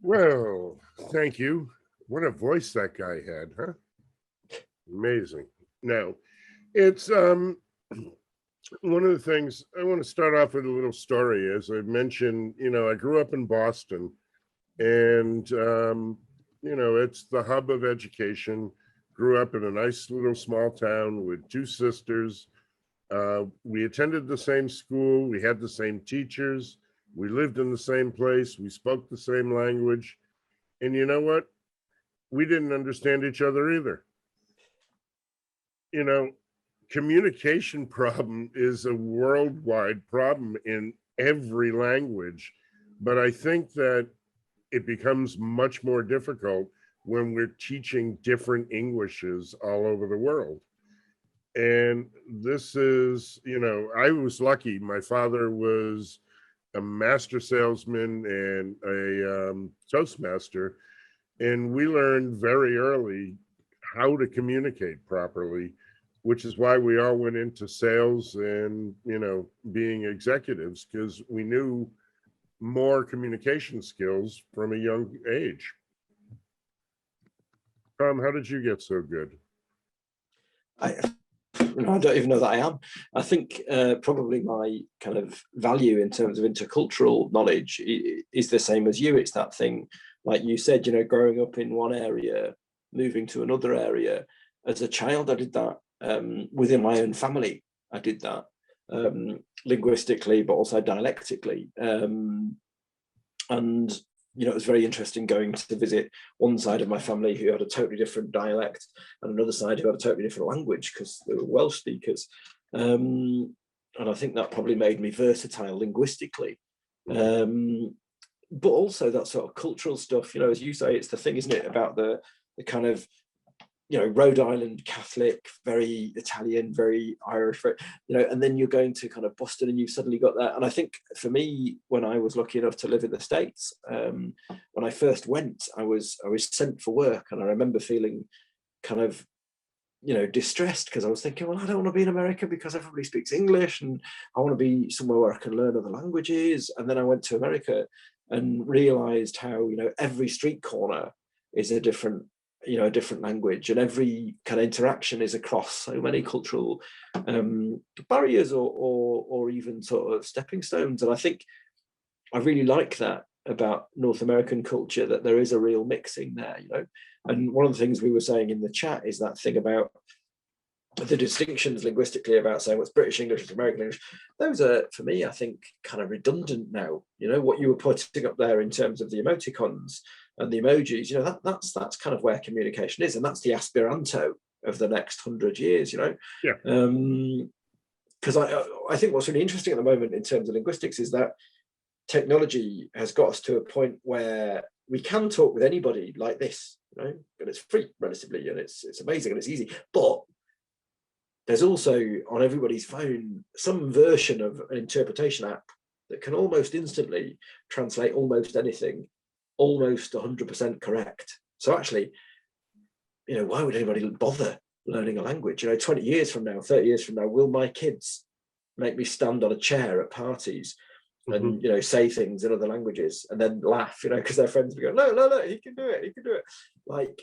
Well, thank you. What a voice that guy had, huh? Amazing. Now, it's one of the things I want to start off with a little story. As I mentioned, I grew up in Boston, and it's the hub of education. Grew up in a nice little small town with two sisters. We attended the same school. We had the same teachers. We lived in the same place. We spoke the same language. And you know what? We didn't understand each other either. Communication problem is a worldwide problem in every language. But I think that it becomes much more difficult when we're teaching different Englishes all over the world. And this is, I was lucky. My father was a master salesman and a Toastmaster. And we learned very early how to communicate properly, which is why we all went into sales and, being executives, because we knew more communication skills from a young age. Thom, how did you get so good? I don't even know that I am. I think probably my kind of value in terms of intercultural knowledge is the same as you. It's that thing, like you said, growing up in one area, moving to another area. As a child, I did that within my own family. I did that linguistically, but also dialectically. And it was very interesting going to visit one side of my family who had a totally different dialect and another side who had a totally different language because they were Welsh speakers. And I think that probably made me versatile linguistically. But also that sort of cultural stuff, as you say, it's the thing, isn't it, about the kind of, Rhode Island Catholic, very Italian, very Irish, and then you're going to kind of Boston and you've suddenly got that. And I think for me, when I was lucky enough to live in the States, when I first went, I was sent for work, and I remember feeling kind of, distressed because I was thinking, well, I don't want to be in America because everybody speaks English, and I want to be somewhere where I can learn other languages. And then I went to America and realized how, every street corner is a different language, and every kind of interaction is across so many cultural barriers or even sort of stepping stones. And I think I really like that about North American culture, that there is a real mixing there, And one of the things we were saying in the chat is that thing about the distinctions linguistically about saying what's British English, what's American English. Those are, for me, I think, kind of redundant now. What you were putting up there in terms of the emoticons and the emojis, that's kind of where communication is, and that's the Esperanto of the next 100 years. Yeah. Because I think what's really interesting at the moment in terms of linguistics is that technology has got us to a point where we can talk with anybody like this, and it's free relatively, and it's amazing and it's easy. But there's also on everybody's phone some version of an interpretation app that can almost instantly translate almost anything, almost 100% correct. So actually, why would anybody bother learning a language? 20 years from now, 30 years from now, will my kids make me stand on a chair at parties and say things in other languages and then laugh, because their friends will go, no, he can do it. Like,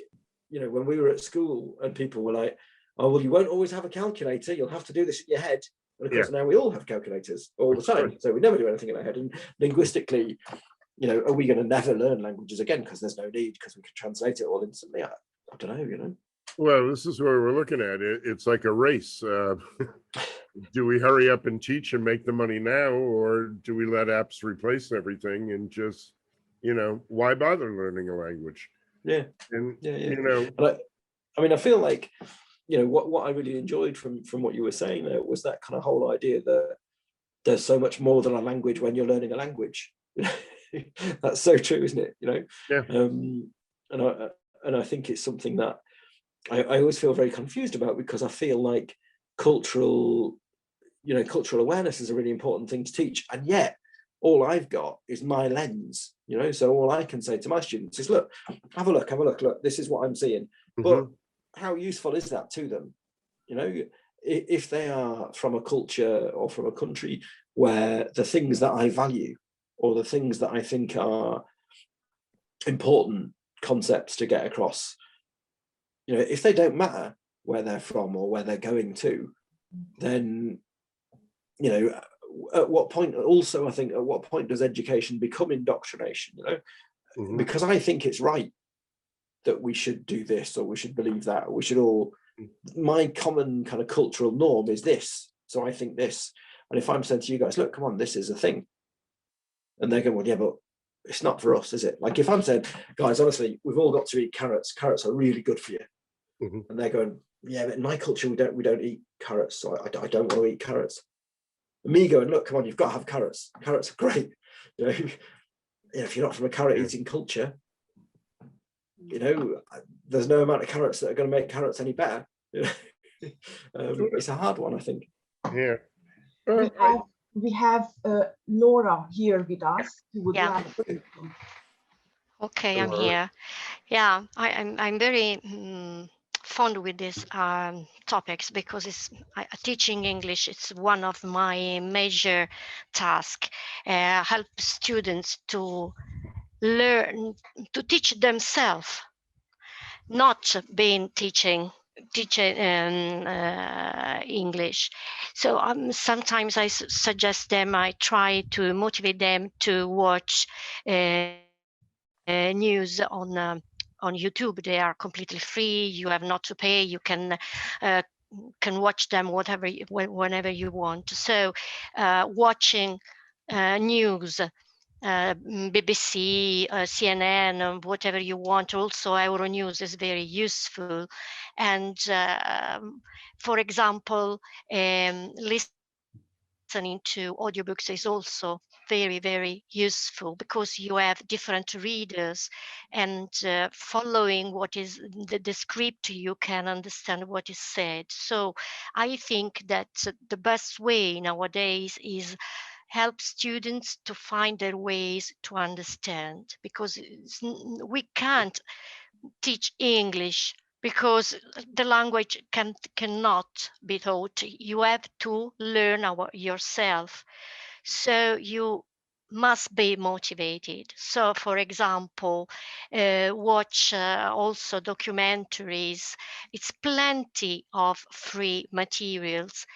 when we were at school and people were like, oh, well, you won't always have a calculator, you'll have to do this in your head. And of course, now we all have calculators all the time, so we never do anything in our head. And linguistically, are we going to never learn languages again because there's no need, because we can translate it all instantly? I don't know, Well, this is where we're looking at it. It's like a race. Do we hurry up and teach and make the money now, or do we let apps replace everything and just, why bother learning a language? Yeah. And, I feel like, what I really enjoyed from what you were saying there was that kind of whole idea that there's so much more than a language when you're learning a language. That's so true, isn't it? Yeah. And I think it's something that I always feel very confused about, because I feel like cultural awareness is a really important thing to teach, and yet all I've got is my lens. So all I can say to my students is, look, have a look, this is what I'm seeing. But how useful is that to them? If they are from a culture or from a country where the things that I value or the things that I think are important concepts to get across. You know, if they don't matter where they're from or where they're going to, then, you know, at what point, also, I think, at what point does education become indoctrination, you know? Because I think it's right that we should do this, or we should believe that, or we should all, my common kind of cultural norm is this, so I think this. And if I'm saying to you guys, look, come on, this is a thing, and they're going, well, yeah, but it's not for us, is it? Like if I'm saying, guys, honestly, we've all got to eat carrots. Carrots are really good for you. And they're going, yeah, but in my culture, we don't eat carrots, so I don't want to eat carrots. And me going, look, come on, you've got to have carrots. Carrots are great. You know, if you're not from a carrot eating culture, you know, there's no amount of carrots that are going to make carrots any better. You know? It's a hard one, I think. Yeah. We have Laura here with us. Who would like to... Okay, I'm here. Yeah, I'm very fond with these topics because teaching English. It's one of my major tasks. Help students to learn to teach themselves, not being teaching English. So sometimes I suggest them. I try to motivate them to watch news on YouTube. They are completely free. You have not to pay. You can watch them whenever you want. So watching news, BBC, CNN, whatever you want. Also, Euronews is very useful. And for example, listening to audiobooks is also very, very useful because you have different readers, and following what is the script, you can understand what is said. So I think that the best way nowadays is help students to find their ways to understand, because we can't teach English because the language cannot be taught. You have to learn yourself. So you must be motivated. So for example, watch also documentaries. It's plenty of free materials.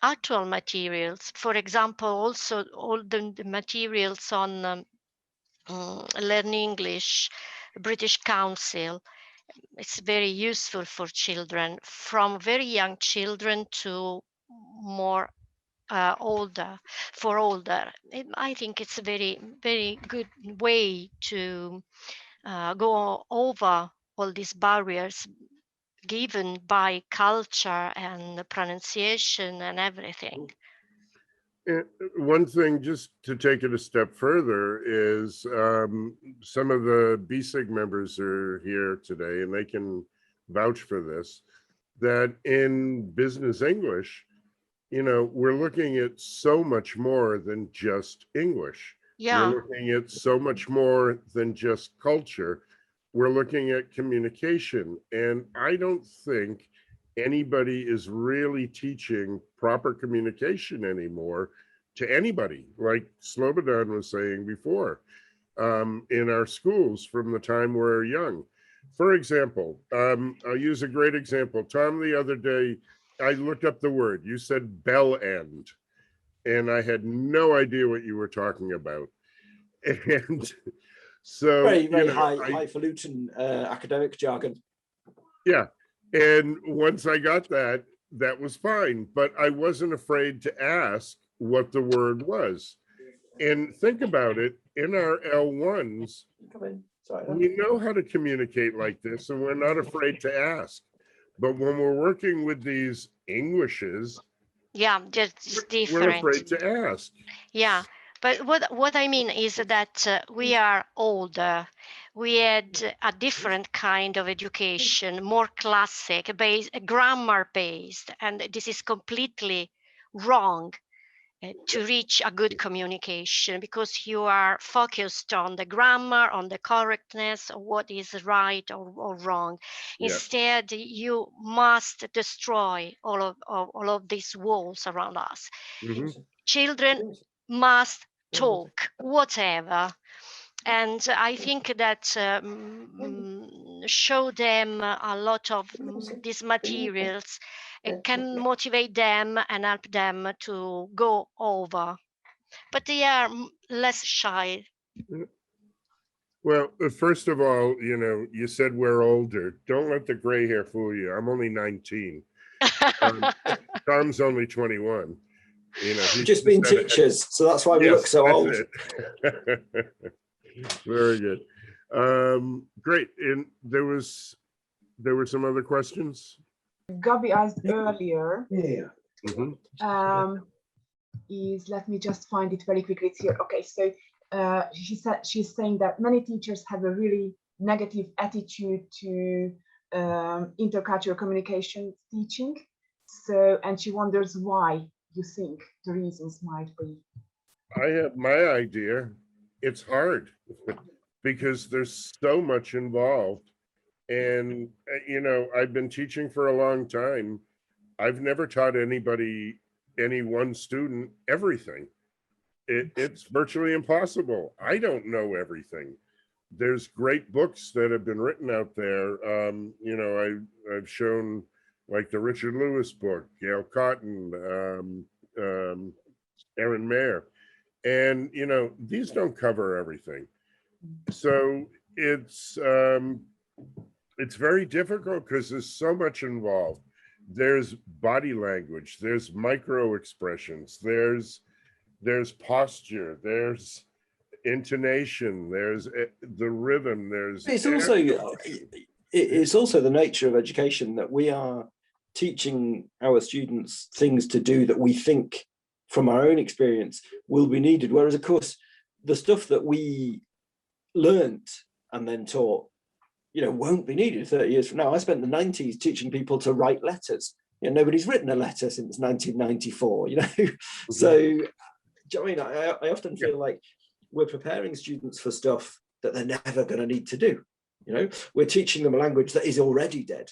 Actual materials, for example, also all the materials on Learn English, British Council. It's very useful for children, from very young children to more older. I think it's a very, very good way to go over all these barriers given by culture and pronunciation and everything. One thing, just to take it a step further, is some of the BESIG members are here today, and they can vouch for this, that in business English, you know, we're looking at so much more than just English. Yeah. We're looking at so much more than just culture. We're looking at communication. And I don't think anybody is really teaching proper communication anymore to anybody, like Slobodan was saying before, in our schools from the time we're young. For example, I'll use a great example. Thom, the other day, I looked up the word. You said bell end, and I had no idea what you were talking about. And so very, very highfalutin academic jargon. Yeah, and once I got that, that was fine. But I wasn't afraid to ask what the word was. And think about it, in our L1s, we know how to communicate like this, and we're not afraid to ask. But when we're working with these Englishes, yeah, just different. We're afraid to ask. Yeah, but what I mean is that we are older. We had a different kind of education, more classic, grammar based, and this is completely wrong to reach a good communication, because you are focused on the grammar, on the correctness of what is right or wrong. Yeah. Instead, you must destroy all of these walls around us. Children must talk, whatever. And I think that show them a lot of these materials. It can motivate them and help them to go over, but they are less shy. Well, first of all, you know, you said we're older. Don't let the gray hair fool you. I'm only 19. Thom's only 21. You know, We've just been teachers, so that's why we look so old. Very good. Great. And there were some other questions. Gabi asked earlier. Yeah. Let me just find it very quickly. It's here. Okay, so she's saying that many teachers have a really negative attitude to intercultural communication teaching. So, and she wonders why you think the reasons might be. I have my idea. It's hard because there's so much involved. And, you know, I've been teaching for a long time. I've never taught anybody, any one student, everything. It's virtually impossible. I don't know everything. There's great books that have been written out there. You know, I've shown like the Richard Lewis book, Gail Cotton, Erin Mayer. And, you know, these don't cover everything. So it's very difficult because there's so much involved. There's body language, there's micro expressions, there's posture, there's intonation, there's the rhythm, there's it's also the nature of education that we are teaching our students things to do that we think from our own experience will be needed, whereas of course the stuff that we learnt and then taught, you know, won't be needed 30 years from now. I spent the 90s teaching people to write letters. You know, nobody's written a letter since 1994, you know. So, do you know what I mean? I often feel like we're preparing students for stuff that they're never going to need to do. You know, we're teaching them a language that is already dead.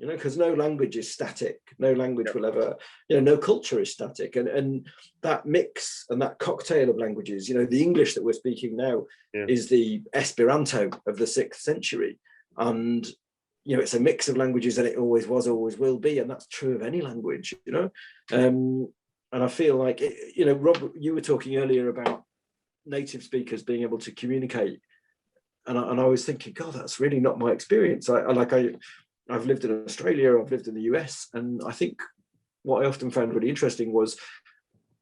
You know, because no language is static. No language will ever, you know, no culture is static. And that mix and that cocktail of languages, you know, the English that we're speaking now is the Esperanto of the 6th century. And, you know, it's a mix of languages, and it always was, always will be. And that's true of any language, you know. And I feel like, you know, Rob, you were talking earlier about native speakers being able to communicate. And I was thinking, God, that's really not my experience. I've lived in Australia, I've lived in the US, and I think what I often found really interesting was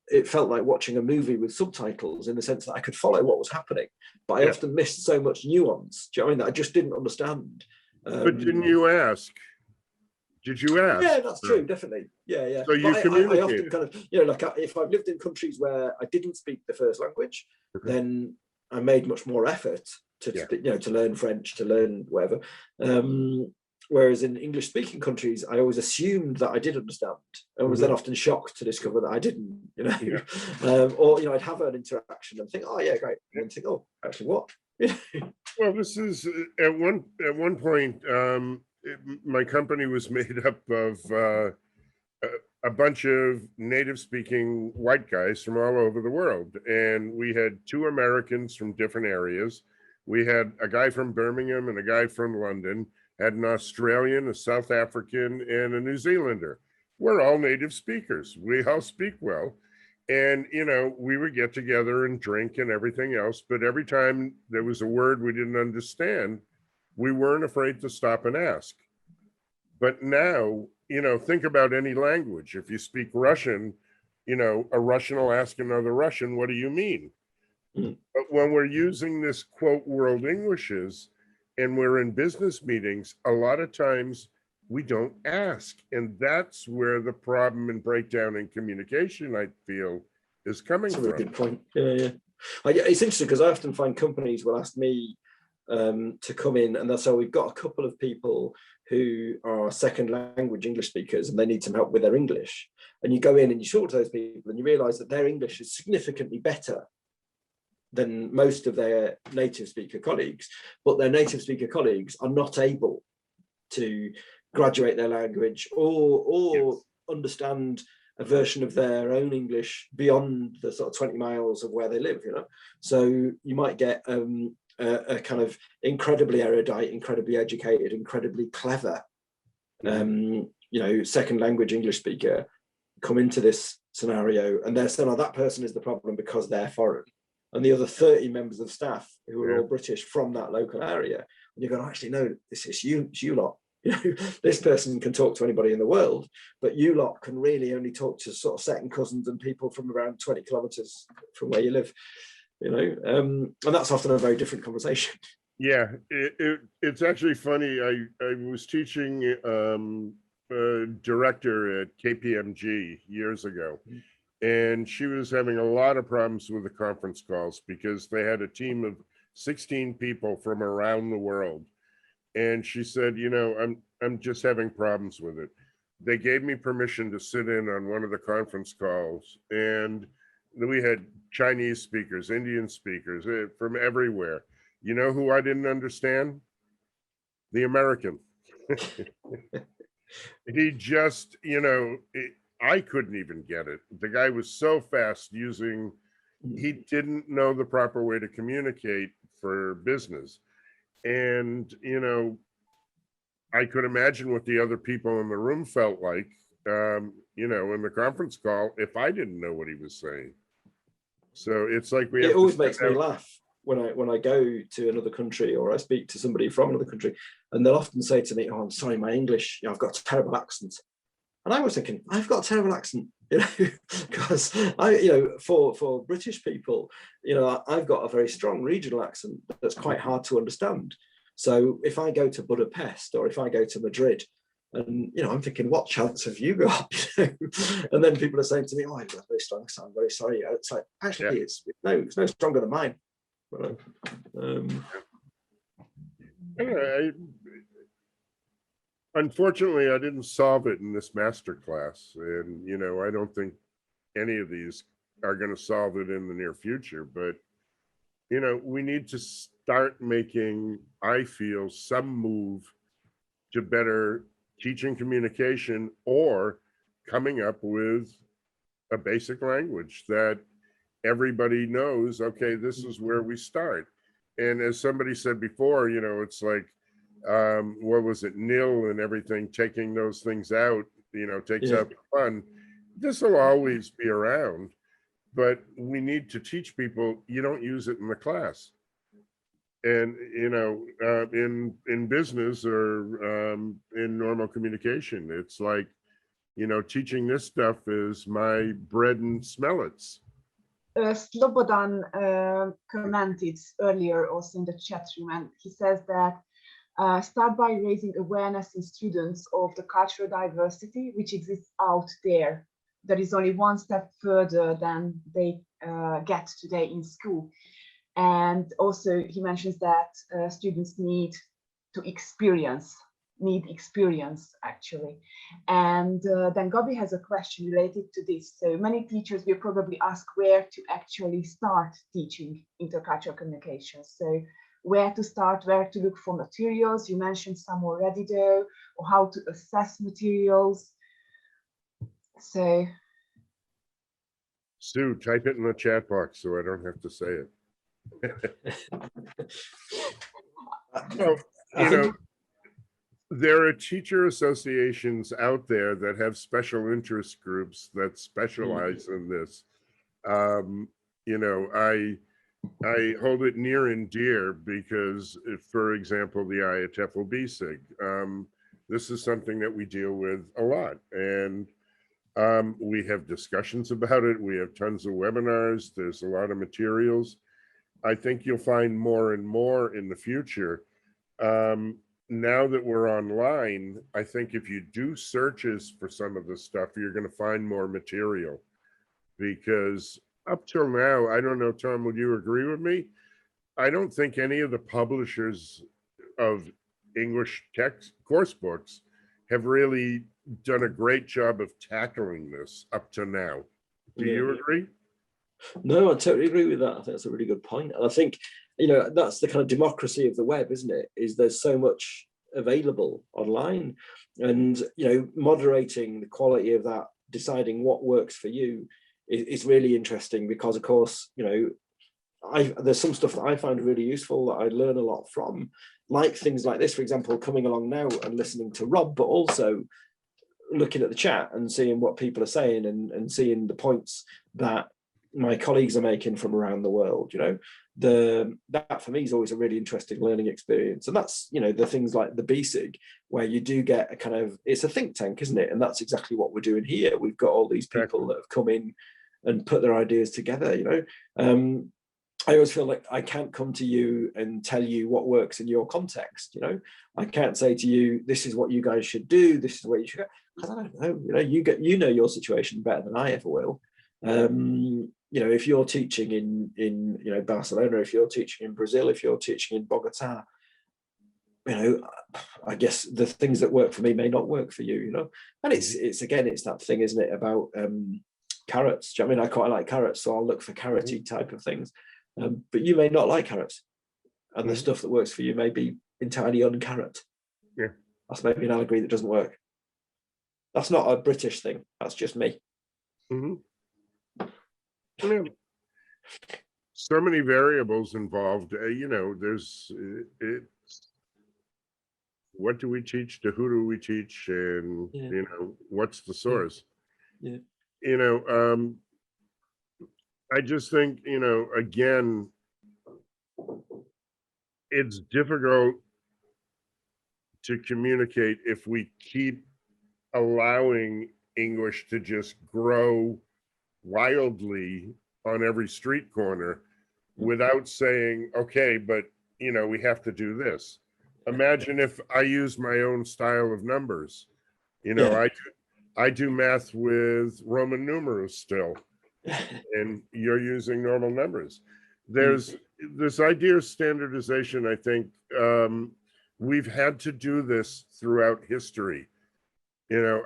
it felt like watching a movie with subtitles, in the sense that I could follow what was happening, but I often missed so much nuance. Do you know what I mean? That I just didn't understand. But didn't you ask? Did you ask? Yeah, that's true, definitely. Yeah. So you communicate. I often kind of, you know, like if I've lived in countries where I didn't speak the first language, then I made much more effort to speak, you know, to learn French, to learn whatever. Whereas in English-speaking countries, I always assumed that I did understand, and was then often shocked to discover that I didn't. You know, or you know, I'd have an interaction and think, "Oh yeah, great," and then think, "Oh, actually, what?" Well, this is at one point, my company was made up of a bunch of native-speaking white guys from all over the world, and we had 2 Americans from different areas. We had a guy from Birmingham and a guy from London. Had an Australian, a South African, and a New Zealander. We're all native speakers. We all speak well. And, you know, we would get together and drink and everything else. But every time there was a word we didn't understand, we weren't afraid to stop and ask. But now, you know, think about any language. If you speak Russian, you know, a Russian will ask another Russian, what do you mean? But when we're using this quote world Englishes, and we're in business meetings, a lot of times we don't ask. And that's where the problem and breakdown in communication, I feel, is coming from. That's a really good point. Yeah. It's interesting because I often find companies will ask me to come in, and so we've got a couple of people who are second language English speakers and they need some help with their English. And you go in and you talk to those people and you realize that their English is significantly better than most of their native speaker colleagues, but their native speaker colleagues are not able to graduate their language or understand a version of their own English beyond the sort of 20 miles of where they live, you know. So you might get a kind of incredibly erudite, incredibly educated, incredibly clever, you know, second language English speaker come into this scenario, and they're saying, oh, that person is the problem because they're foreign. And the other 30 members of staff who are all British from that local area, and you're going, actually, no, this is you lot. You know, this person can talk to anybody in the world, but you lot can really only talk to sort of second cousins and people from around 20 kilometers from where you live, you know, and that's often a very different conversation. Yeah, it's actually funny. I was teaching a director at KPMG years ago, and she was having a lot of problems with the conference calls because they had a team of 16 people from around the world. And she said, you know, I'm just having problems with it. They gave me permission to sit in on one of the conference calls, and we had Chinese speakers, Indian speakers from everywhere. You know who I didn't understand? The American. He just, you know, I couldn't even get it. The guy was so fast using, he didn't know the proper way to communicate for business. And, you know, I could imagine what the other people in the room felt like, you know, in the conference call, if I didn't know what he was saying. So it's like we have it always makes me laugh when I go to another country or I speak to somebody from another country, and they'll often say to me, oh, I'm sorry, my English, you know, I've got a terrible accent. And I was thinking, I've got a terrible accent, you know, because you know, for British people, you know, I've got a very strong regional accent that's quite hard to understand. So if I go to Budapest or if I go to Madrid, and you know, I'm thinking, what chance have you got? And then people are saying to me, oh, I've got a very strong accent, I'm very sorry. It's like, actually, it's no stronger than mine. But, unfortunately, I didn't solve it in this masterclass, and you know, I don't think any of these are going to solve it in the near future. But you know, we need to start making, I feel, some move to better teaching communication, or coming up with a basic language that everybody knows. Okay, this is where we start. And as somebody said before, you know, it's like, what was it, nil and everything, taking those things out, you know, takes out the fun. This will always be around, but we need to teach people you don't use it in the class. And, you know, in business or in normal communication, it's like, you know, teaching this stuff is my bread and smell it's. Slobodan commented earlier also in the chat room, and he says that start by raising awareness in students of the cultural diversity which exists out there. There is only one step further than they get today in school. And also he mentions that students need experience actually. And then Gabi has a question related to this. So many teachers will probably ask where to actually start teaching intercultural communication. So where to start, where to look for materials. You mentioned some already though, or how to assess materials. So Sue, type it in the chat box so I don't have to say it. So, you know, there are teacher associations out there that have special interest groups that specialize in this. You know, I hold it near and dear because, if, for example, the IATEFL BESIG, this is something that we deal with a lot, and we have discussions about it. We have tons of webinars. There's a lot of materials. I think you'll find more and more in the future. Now that we're online, I think if you do searches for some of the stuff, you're going to find more material, because up till now, I don't know, Thom, would you agree with me? I don't think any of the publishers of English text course books have really done a great job of tackling this up to now. Do you agree? No, I totally agree with that. I think that's a really good point. And I think, you know, that's the kind of democracy of the web, isn't it? Is there's so much available online, and, you know, moderating the quality of that deciding what works for you is really interesting, because of course, you know, there's some stuff that I find really useful that I learn a lot from, like things like this, for example, coming along now and listening to Rob, but also looking at the chat and seeing what people are saying, and seeing the points that my colleagues are making from around the world. You know, that for me is always a really interesting learning experience. And that's, you know, the things like the BESIG, where you do get a kind of, it's a think tank, isn't it? And that's exactly what we're doing here. We've got all these people that have come in and put their ideas together, you know. I always feel like I can't come to you and tell you what works in your context. You know, I can't say to you, this is what you guys should do, this is where you should go, because I don't know. You know, you know your situation better than I ever will. You know, if you're teaching in you know, Barcelona, if you're teaching in Brazil, if you're teaching in Bogota, you know, I guess the things that work for me may not work for you. You know, and it's again, it's that thing, isn't it, about carrots. Do you know what I mean? I quite like carrots, so I'll look for carroty type of things. But you may not like carrots, and the stuff that works for you may be entirely un-carrot. Yeah, that's maybe an allegory that doesn't work. That's not a British thing. That's just me. Yeah. So many variables involved. You know, there's what do we teach, to who do we teach, and you know, what's the source? Yeah. You know, I just think, you know, again, it's difficult to communicate if we keep allowing English to just grow wildly on every street corner without saying, okay, but you know, we have to do this. Imagine if I use my own style of numbers. You know, I do math with Roman numerals still, and you're using normal numbers. There's this idea of standardization. I think we've had to do this throughout history. You know,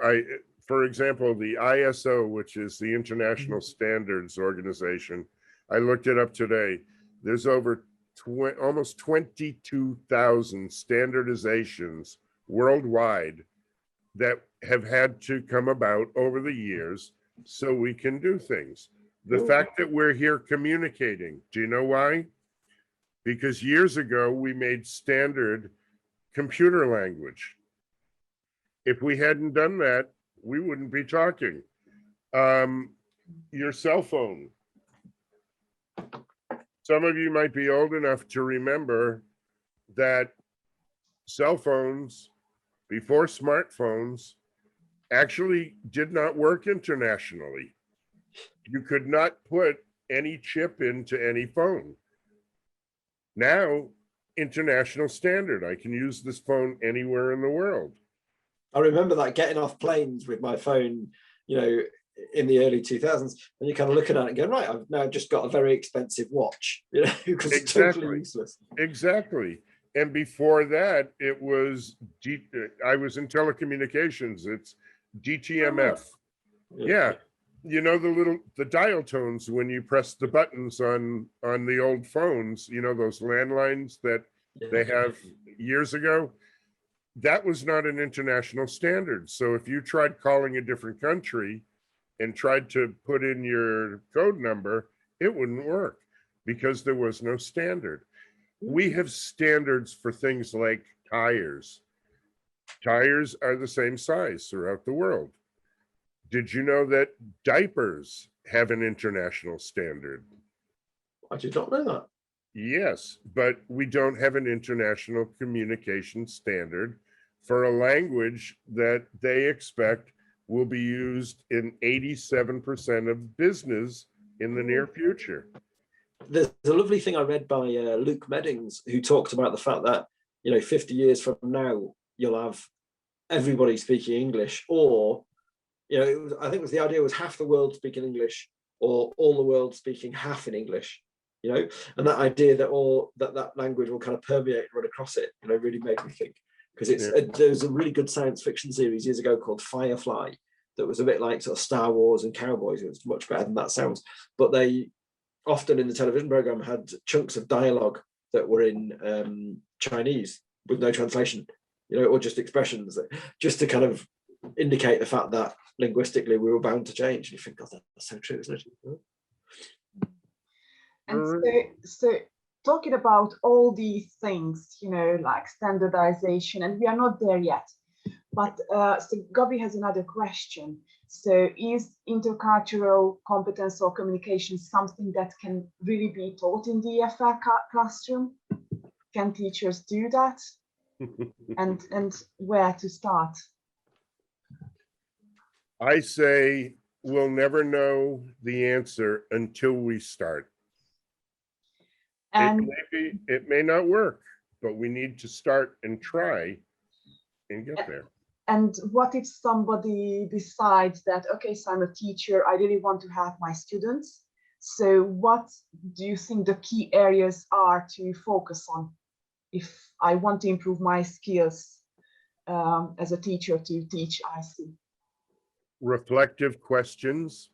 for example, the ISO, which is the International Standards Organization, I looked it up today. There's over almost 22,000 standardizations worldwide that have had to come about over the years so we can do things. The fact that we're here communicating, do you know why? Because years ago, we made standard computer language. If we hadn't done that, we wouldn't be talking. Your cell phone. Some of you might be old enough to remember that cell phones, before smartphones, actually did not work internationally. You could not put any chip into any phone. Now, international standard. I can use this phone anywhere in the world. I remember that, getting off planes with my phone, you know, in the early 2000s, and you're kind of looking at it and going, right, I've now just got a very expensive watch, you know, because it's totally useless. Exactly. And before that, it was, I was in telecommunications. It's DTMF. Yeah. You know, the dial tones when you press the buttons on the old phones, you know, those landlines that they have years ago, that was not an international standard. So if you tried calling a different country and tried to put in your code number, it wouldn't work because there was no standard. We have standards for things like tires. Tires are the same size throughout the world. Did you know that diapers have an international standard? I did not know that. Yes, but we don't have an international communication standard for a language that they expect will be used in 87% of business in the near future. There's a lovely thing I read by Luke Meddings, who talked about the fact that, you know, 50 years from now, you'll have everybody speaking English, or, you know, I think it was the idea was half the world speaking English, or all the world speaking half in English, you know, and that idea that that language will kind of permeate and run across it, you know, really made me think, because there was a really good science fiction series years ago called Firefly that was a bit like sort of Star Wars and cowboys. It was much better than that sounds, but they often in the television program had chunks of dialogue that were in Chinese with no translation, you know, or just expressions, just to kind of indicate the fact that linguistically we were bound to change. And you think, God, that's so true, isn't it? And so talking about all these things, you know, like standardization, and we are not there yet. But so Gabi has another question. So is intercultural competence or communication something that can really be taught in the EFL classroom? Can teachers do that? and where to start? I say we'll never know the answer until we start. And it may not work, but we need to start and try and get there. And what if somebody decides that, okay, so I'm a teacher, I really want to help my students. So what do you think the key areas are to focus on if I want to improve my skills as a teacher to teach IC? Reflective questions,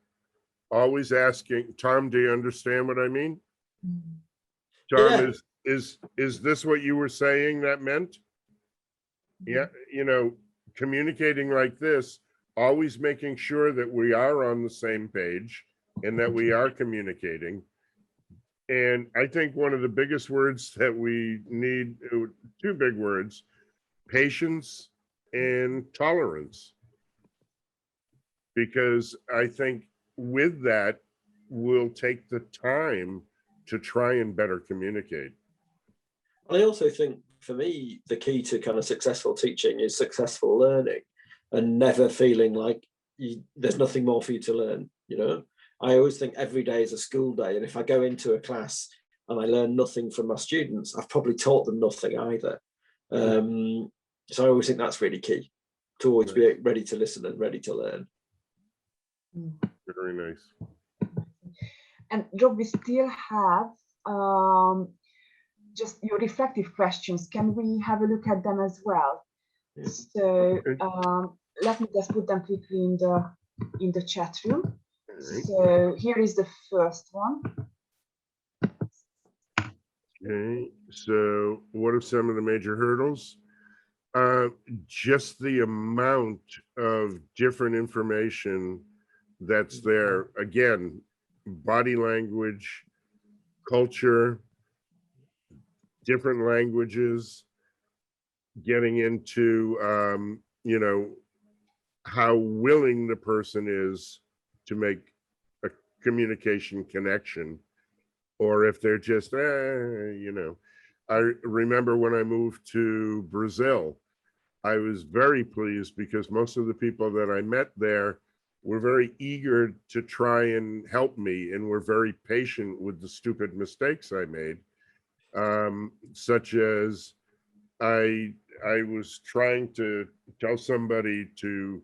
always asking, Thom, do you understand what I mean? Thom, Yeah. is this what you were saying that meant? Yeah, you know, communicating like this, always making sure that we are on the same page and that we are communicating. And I think one of the biggest words that we need, two big words, patience and tolerance. Because I think with that, we'll take the time to try and better communicate. I also think for me, the key to kind of successful teaching is successful learning and never feeling like there's nothing more for you to learn. You know, I always think every day is a school day. And if I go into a class and I learn nothing from my students, I've probably taught them nothing either. So I always think that's really key, to always be ready to listen and ready to learn. Very nice. And Rob, we still have just your reflective questions. Can we have a look at them as well? Yeah. So let me just put them quickly in the chat room. Right. So here is the first one. Okay, so what are some of the major hurdles? Just the amount of different information that's there. Again, body language, culture, different languages, getting into, you know, how willing the person is to make a communication connection, or if they're just, you know. I remember when I moved to Brazil, I was very pleased because most of the people that I met there were very eager to try and help me and were very patient with the stupid mistakes I made. Such as I was trying to tell somebody to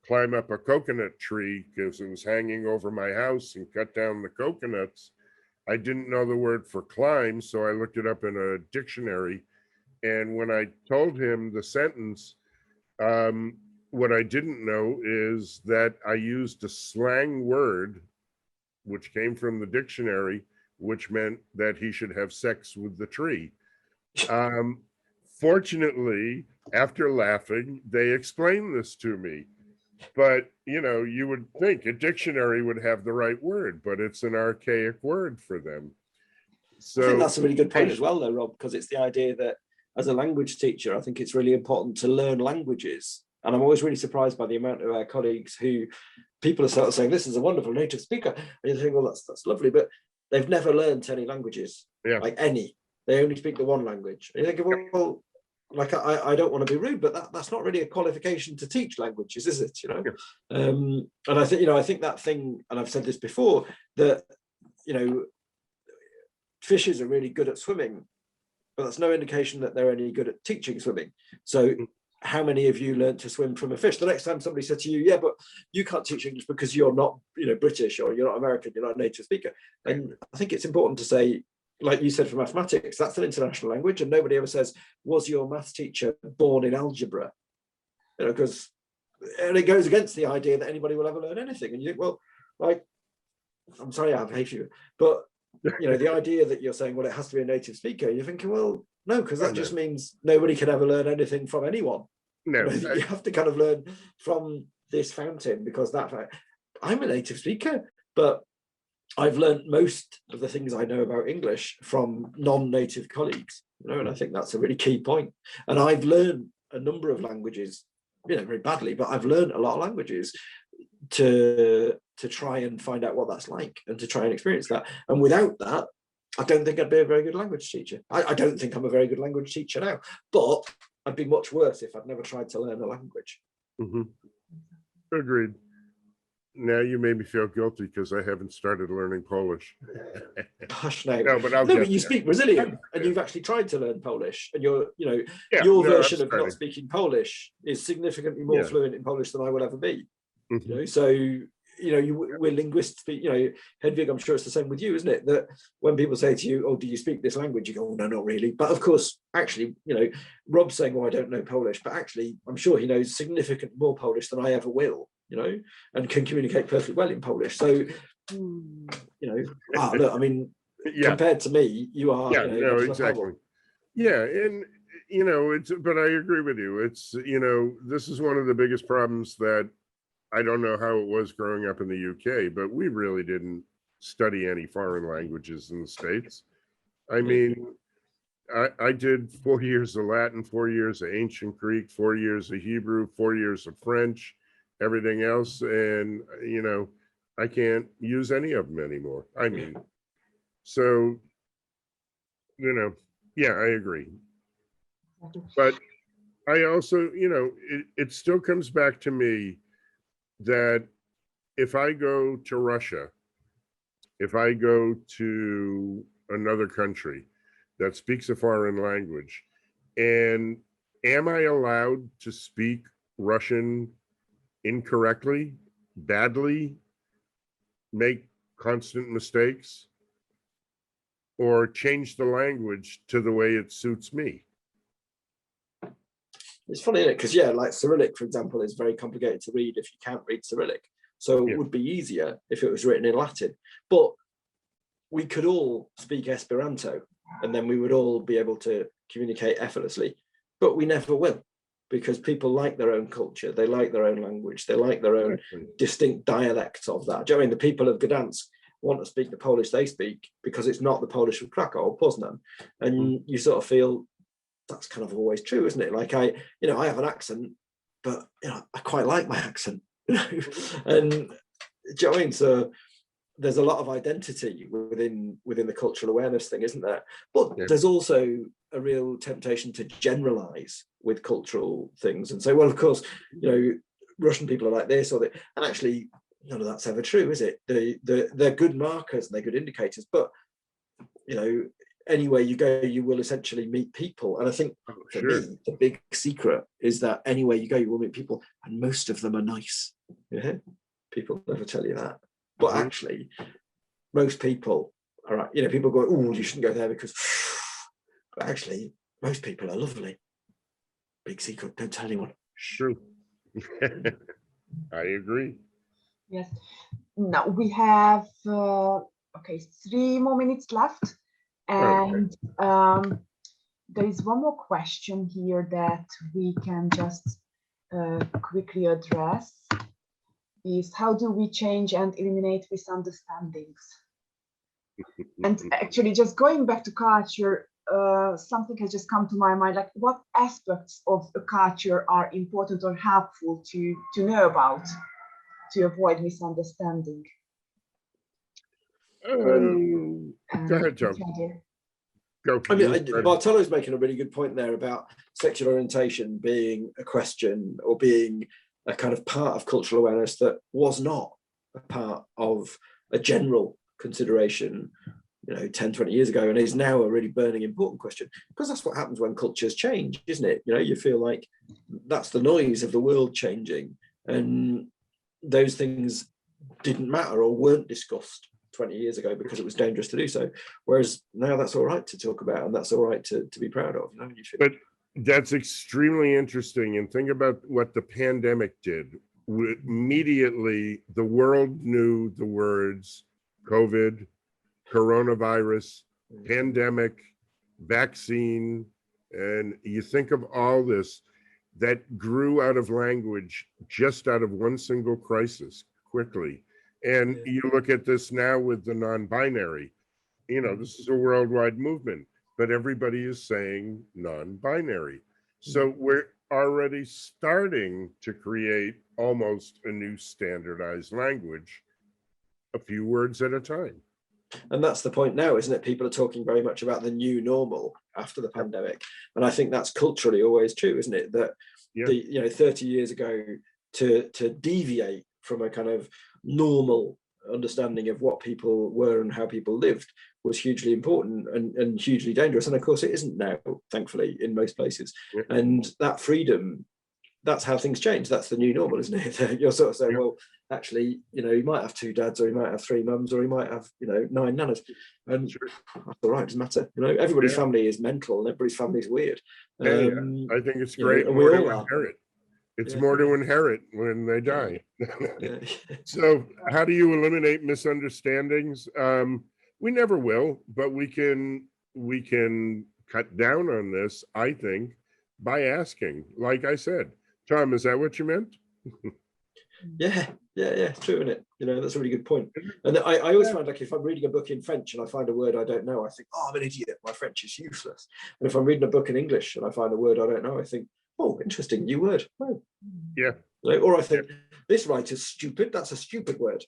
climb up a coconut tree because it was hanging over my house and cut down the coconuts. I didn't know the word for climb, so I looked it up in a dictionary. And when I told him the sentence, what I didn't know is that I used a slang word, which came from the dictionary, which meant that he should have sex with the tree. Fortunately, after laughing, they explained this to me. But, you know, you would think a dictionary would have the right word, but it's an archaic word for them. So I think that's a really good point as well, though, Rob, because it's the idea that as a language teacher, I think it's really important to learn languages. And I'm always really surprised by the amount of our colleagues who people are sort of saying, this is a wonderful native speaker. And you think, well, that's lovely, but they've never learned any languages, like any. They only speak the one language. And you think, well, like I don't want to be rude, but that's not really a qualification to teach languages, is it? You know, and I think, you know, I think that thing, and I've said this before, that, you know, fishes are really good at swimming, but that's no indication that they're any good at teaching swimming. So how many of you learned to swim from a fish? The next time somebody said to you, yeah, but you can't teach English because you're not, you know, British, or you're not American, you're not a native speaker. And I think it's important to say, like you said, for mathematics, that's an international language, and nobody ever says, was your maths teacher born in algebra? You know, because, and it goes against the idea that anybody will ever learn anything. And you think, well, like, I'm sorry I have hate you, but you know, the idea that you're saying, well, it has to be a native speaker, you're thinking, well, no, because that just means nobody can ever learn anything from anyone. No, You have to kind of learn from this fountain, because I'm a native speaker, but I've learned most of the things I know about English from non-native colleagues, and I think that's a really key point. And I've learned a number of languages, very badly, but I've learned a lot of languages to try and find out what that's like and to try and experience that. And without that, I don't think I'd be a very good language teacher. I don't think I'm a very good language teacher now, but I'd be much worse if I'd never tried to learn a language. Mm-hmm. Agreed. Now you made me feel guilty because I haven't started learning Polish. Gosh, no. No, but but you speak Brazilian, and you've actually tried to learn Polish, and your version of not speaking Polish is significantly more fluent in Polish than I will ever be. Mm-hmm. So we're linguists. Hedvig, I'm sure it's the same with you, isn't it? That when people say to you, "Oh, do you speak this language?" you go, "Oh, no, not really." But of course, actually, Rob's saying, "Well, I don't know Polish," but actually, I'm sure he knows significantly more Polish than I ever will. And can communicate perfectly well in Polish. So, look, I mean, compared to me, you are. No, exactly. Yeah, and but I agree with you. It's this is one of the biggest problems that I don't know how it was growing up in the UK, but we really didn't study any foreign languages in the States. I mean, I did 4 years of Latin, 4 years of ancient Greek, 4 years of Hebrew, 4 years of French, everything else, and I can't use any of them anymore. I mean, so I agree, but I also it still comes back to me that if I go to Russia, if I go to another country that speaks a foreign language, and am I allowed to speak Russian incorrectly, badly, make constant mistakes, or change the language to the way it suits me? It's funny, isn't it? Because like Cyrillic, for example, is very complicated to read if you can't read Cyrillic. So it would be easier if it was written in Latin. But we could all speak Esperanto, and then we would all be able to communicate effortlessly. But we never will, because people like their own culture, they like their own language, they like their own distinct dialects of that. Do you know what I mean? The people of Gdansk want to speak the Polish they speak because it's not the Polish of Krakow or Poznan. And you sort of feel that's kind of always true, isn't it? Like I have an accent, but I quite like my accent. And do you know what I mean? So there's a lot of identity within the cultural awareness thing, isn't there? But there's also a real temptation to generalize with cultural things and say, well, of course, Russian people are like this or that. And actually, none of that's ever true, is it? They're good markers and they're good indicators, but anywhere you go, you will essentially meet people. And I think for me, the big secret is that anywhere you go, you will meet people, and most of them are nice. People never tell you that. But actually, most people are right. People go, "Oh, you shouldn't go there because," but actually, most people are lovely. Big secret, don't tell anyone. True. I agree. Yes. Now we have 3 more minutes left, and there is one more question here that we can just quickly address. Is how do we change and eliminate misunderstandings? And actually, just going back to culture, something has just come to my mind, like what aspects of a culture are important or helpful to know about to avoid misunderstanding? Go ahead, Thom. Go. I mean, Bartolo's making a really good point there about sexual orientation being a question or being a kind of part of cultural awareness that was not a part of a general consideration 10, 20 years ago, and is now a really burning important question, because that's what happens when cultures change, isn't it? You feel like that's the noise of the world changing, and those things didn't matter or weren't discussed 20 years ago because it was dangerous to do so, whereas now that's all right to talk about and that's all right to be proud of. But that's extremely interesting, and think about what the pandemic did. Immediately the world knew the words COVID, coronavirus, pandemic, vaccine, and you think of all this. that grew out of language just out of one single crisis quickly. And you look at this now with the non-binary, you know, this is a worldwide movement, but everybody is saying non-binary. So we're already starting to create almost a new standardized language, a few words at a time. And that's the point now, isn't it? People are talking very much about the new normal after the pandemic. And I think that's culturally always true, isn't it? That the 30 years ago, to deviate from a kind of normal understanding of what people were and how people lived was hugely important and hugely dangerous. And of course it isn't now, thankfully, in most places. And that freedom, that's how things change. That's the new normal, isn't it? You're sort of saying, well, actually, you know, he might have 2 dads, or he might have 3 mums, or he might have, you know, 9 nanas. And that's all right, doesn't matter. You know, everybody's family is mental and everybody's family is weird. I think it's great. You know, more we all to inherit. It's Yeah. more to inherit when they die. So how do you eliminate misunderstandings? We never will, but we can cut down on this, I think, by asking. Like I said, Thom, is that what you meant? Yeah, it's true, isn't it? You know, that's a really good point. And I always find, like, if I'm reading a book in French and I find a word I don't know, I think, oh, I'm an idiot, my French is useless. And if I'm reading a book in English and I find a word I don't know, I think, oh, interesting, new word. Oh. Yeah. Like, or I think, this writer's stupid, that's a stupid word.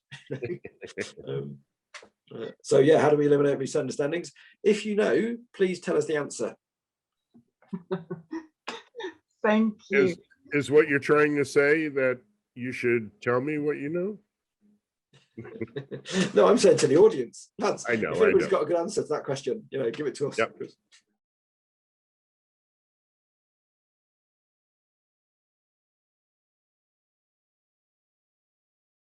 So yeah, how do we eliminate misunderstandings? If you know, please tell us the answer. Thank you. Is what you're trying to say that you should tell me what you know? No, I'm saying to the audience. Lads, I know. if anybody's got a good answer to that question, you know, give it to us. Yep.